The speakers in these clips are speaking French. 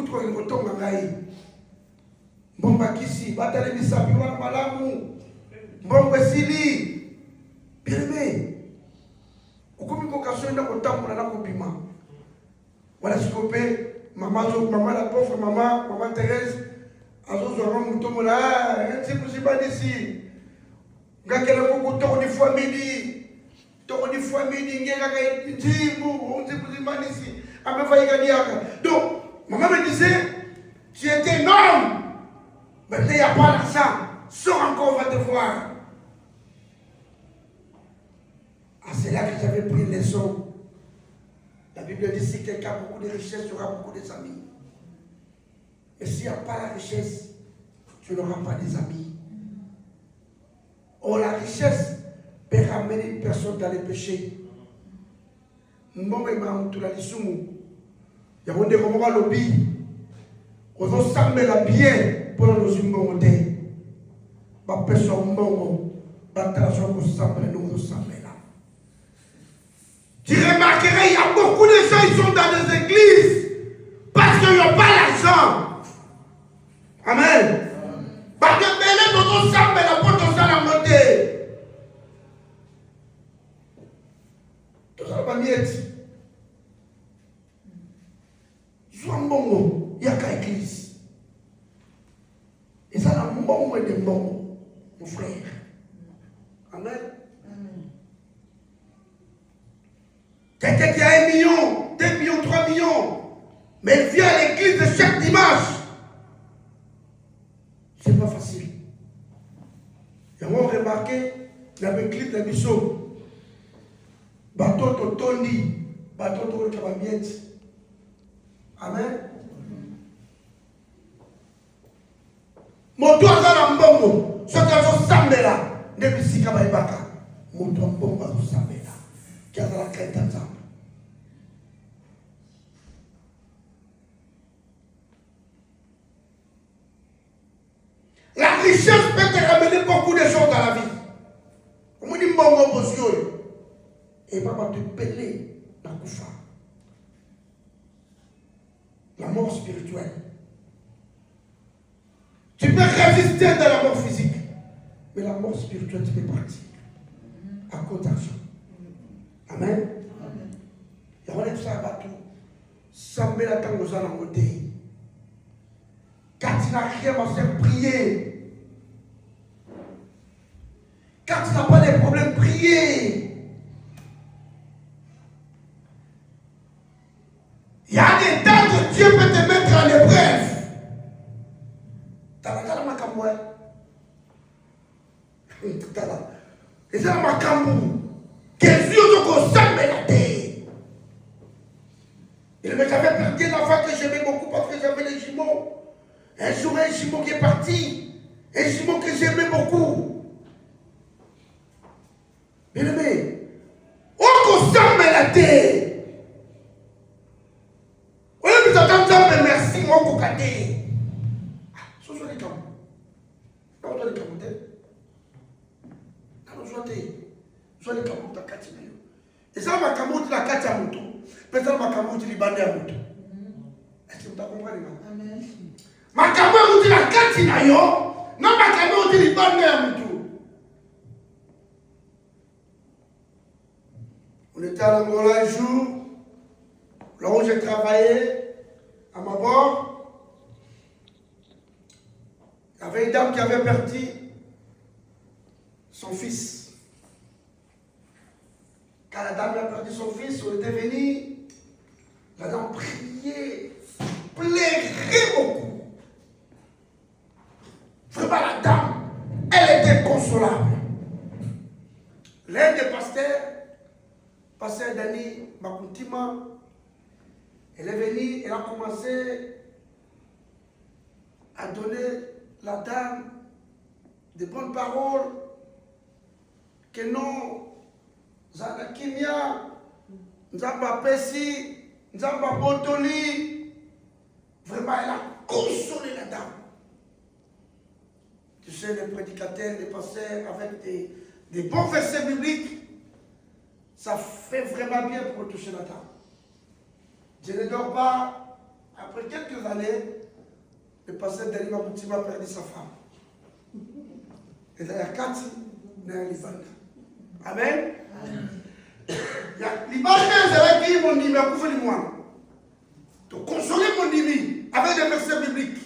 kutu ngotonga ngai. Mbomba kisi, batale misapi wana malamu. Mbomba sili. Bien-aimé. Ukumi kokaso enda kotambola na kobima. Voilà ce qu'on fait. Maman la pauvre maman Thérèse. Azo zora mutomo la, c'est possible ici. Ngakela ko to ni famille. To ni famille ngeka ka ndimbu, on c'est possible ici. Amefaika diaka. Donc, maman me disait, tu étais un homme. Maintenant, il n'y a pas l'argent. Sors encore, on va te voir. Ah, c'est là que j'avais pris les leçon. La Bible dit si quelqu'un a beaucoup de richesses, tu auras beaucoup d'amis. Et s'il n'y a pas la richesse, tu n'auras pas des amis. Or, la richesse peut ramener une personne dans les péchés. Mbongo imamutula lisumu. Yakonde komoka lobi. Ozo sambela bien pour nos mbongo te. Ba peso mbongo. Ba trazo ko sambela no sambela. Tu remarqueras, il y a beaucoup de gens qui sont dans des églises parce qu'ils n'ont pas l'argent. Amen. Parce que Bélé dodo sambela pour ton salaire monter. Ton salaire pas miette. Soit mbongo, il y a qu'à église. Et ça, la mbongo et des mbongo, mon frère. Amen. Quelqu'un qui a 1 million, 2 millions, 3 millions, mais il vient à l'église de chaque dimanche. C'est pas facile. Et on a remarqué dans l'église de Bissot, bateau to tondi, bateau to kabamiette. Amen. Moto azala mbongo, soki azosambela nde bisika bayebaka. Moto mbongo azosambela, ki azala kreta nzambe. La richesse peut te ramener beaucoup de choses dans la vie. On dit mbongo bosio et papa te peler la koufa. La mort spirituelle. Tu peux résister de la mort physique, mais la mort spirituelle, tu peux partir à cause d'argent. Amen. Il y a un ça bateau. Sans mettre la tango dans la côté. Quand tu n'as rien à faire, prier. Quand tu n'as pas de problème, prier. Il y a des temps que Dieu peut te mettre en épreuve. Et c'est ma cambou. Qu'est-ce que ça me l'a dit? Il m'avait perdu un enfant que j'aimais beaucoup parce que j'avais les jumeaux. Un jour, un jumeau qui est parti. Un jumeau que j'aimais beaucoup. Bien aimé. Oh, que ça me l'a dit. Oui, mais t'entends, merci, moi, Kokate. Ce sont les camps. Non, on doit les camper. Soit les camps de la carte. Et ça, ma camou de la carte à moto. Peut-être ma camou de l'Ibanais à moto. Est-ce que vous comprenez? Amen. Ma camou de la carte à yo. Non, ma camou de l'Ibanais à moto. On était à l'Angola un jour. Là où j'ai travaillé, à ma bord, il y avait une dame qui avait perdu son fils. Quand la dame a perdu son fils, on était venu, la dame priait, plairait beaucoup. Vraiment, la dame, elle était consolable. L'un des pasteurs, pasteur Dani Makuntima, elle est venue, elle a commencé à donner la dame de bonnes paroles, que non, Zana Kimia, Nzamba Pessi, Nzamba Botoli. Vraiment, elle a consolé la dame. Tu sais, les prédicateurs, les pasteurs, avec des bons versets bibliques, ça fait vraiment bien pour toucher la dame. Je ne dors pas après quelques années, le pasteur Daniel Moutima a perdu sa femme. Et il y a 4 dans le Liban. Amen. Il y a Liban, c'est qui mon numéro pour faire moi. De consoler mon numéro avec des versets bibliques.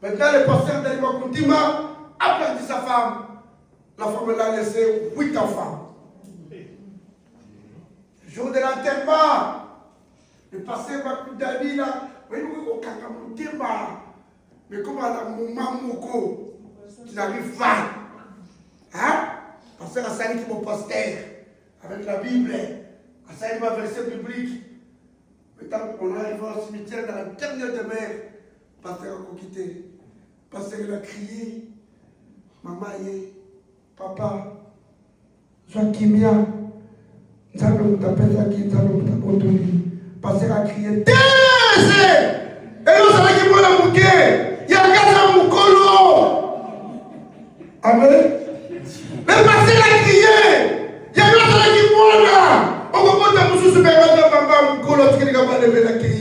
Maintenant, le pasteur Daniel Moutima a perdu sa femme. La femme l'a laissé 8 enfants. Le jour de l'enterrement, le pasteur Daniel là, mais comme à la maman qui n'arrive pas, hein? Parce que ça qui mon pasteur avec la Bible, ça ma verset biblique. Maintenant qu'on arrive au cimetière dans la dernière demeure, le pasteur a quitté. Le pasteur il a crié, maman, papa, Joachimia, nous allons t'appeler à qui nous allons t'appeler. Le pasteur a crié, taisez! Et nous allons qui moi la bouquet, il y a un gars dans mon colo. Amen. Le pasteur a crié, il y a un gars qui moi là. On va pas te mousser super dans maman mon colo qui n'est pas levé la qui.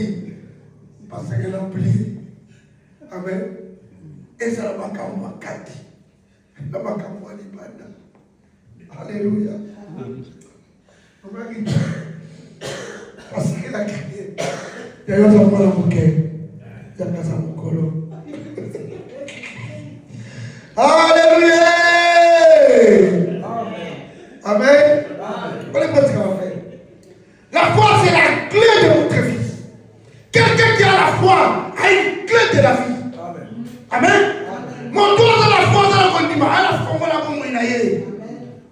Parce qu'elle a oublié. Amen. Et ça la makamwa kati. La makamwa libana. Alléluia. Parce qu'elle a crié. Il y a un gars dans mon bouquet. Alléluia. Amen. La foi, c'est la clé de votre vie. Quelqu'un qui a la foi a une clé de la vie. Amen. Mon tour de la foi, dans le condiment, à la foi, on l'a moyen.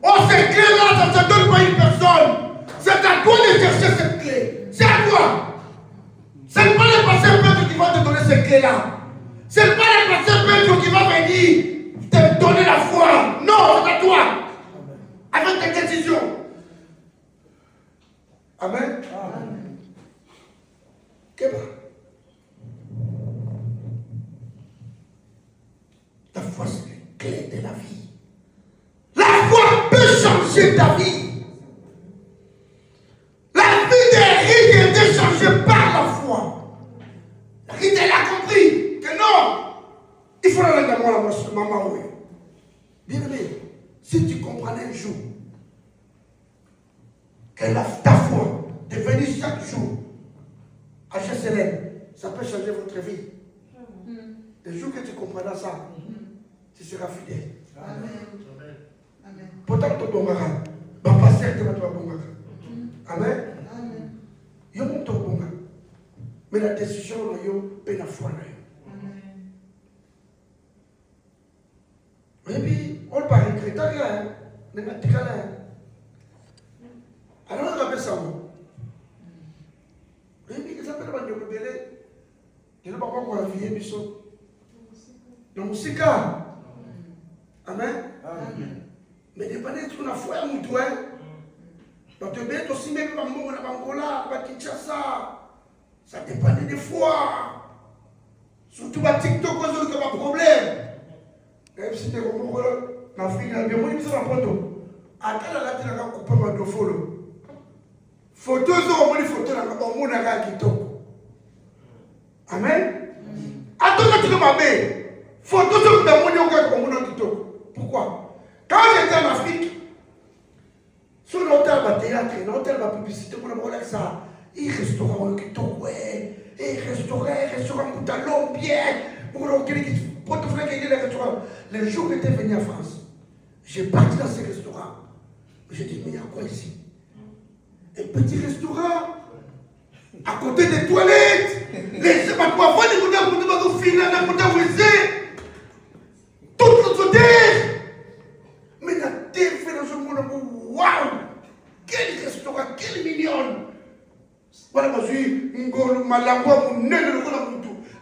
Oh, cette clé-là, ça ne donne pas une personne. C'est à toi de chercher cette clé. C'est à toi. Ce n'est pas le pasteur Pedro qui va te donner cette clé-là. Ce n'est pas le pasteur Pedro qui va venir te donner la foi. Non, c'est à toi. Avec tes décisions. Amen. Amen. La foi, c'est la clé de la vie. La foi peut changer ta vie. La vie des rites est été changée par la foi. La rite, elle a compris que non, il faut aller dans moi, maman, oui. Bien aimé, si tu comprenais un jour que ta foi devenue chaque jour à GCLM, ça peut changer votre vie. Le jour que tu comprendras ça, tu seras fidèle. Amen. Pourtant, tu vas bon passer, tu vas bon. Amen. Il y a mon bon. Mais la décision, c'est la foi. Et puis, on va regretter rien. Alors, on appelle ça. Et puis, ça s'appelle le rebelle. Il n'y a pas encore la vie, mais la musique. Amen. Mais dépendez de la foi, mon doigt. Donc, tu es aussi même dans le Angola, à Kinshasa. Ça dépendait des foi. Surtout à TikTok, on a un problème. Et si tu es comme ma fille, elle a bien dit ça dans le poteau. À quelle heure tu as coupé ma deux photos? Photos, on a des photos dans le monde à TikTok. Amen. Attends, tu m'as dit. Photos dans le monde à TikTok. Pourquoi? Quand j'étais en Afrique, sur l'hôtel de théâtre, l'hôtel de publicité, on a dit ça. Il restaurant qui tourne, il restaurant pour talon bien, pour te faire gagner les restaurants. Le jour où j'étais venu en France, j'ai parti dans ces restaurants. J'ai dit, mais il y a quoi ici? Un petit restaurant, à côté des toilettes, les évacuations, les bouteilles de filer, les bouteilles de toute l'autre terre. Mais la terre fait dans ce monde, waouh! Quel restaurant, quel mignon! Voilà, je suis ma langue, mon nez de l'eau,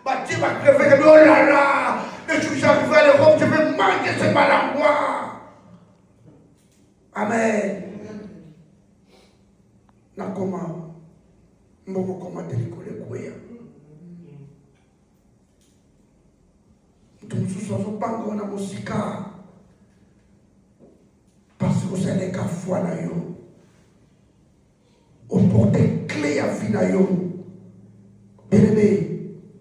ma tête va crever, oh là là! Et je suis arrivé à l'Europe, je vais manquer ce malangois. Amen. Nakoma, mboko koma delikole kwea. Tumususu azopanga na musika. Parce que c'est les cas foi na yo. Au porter clé à vie na yo. Bien-aimé,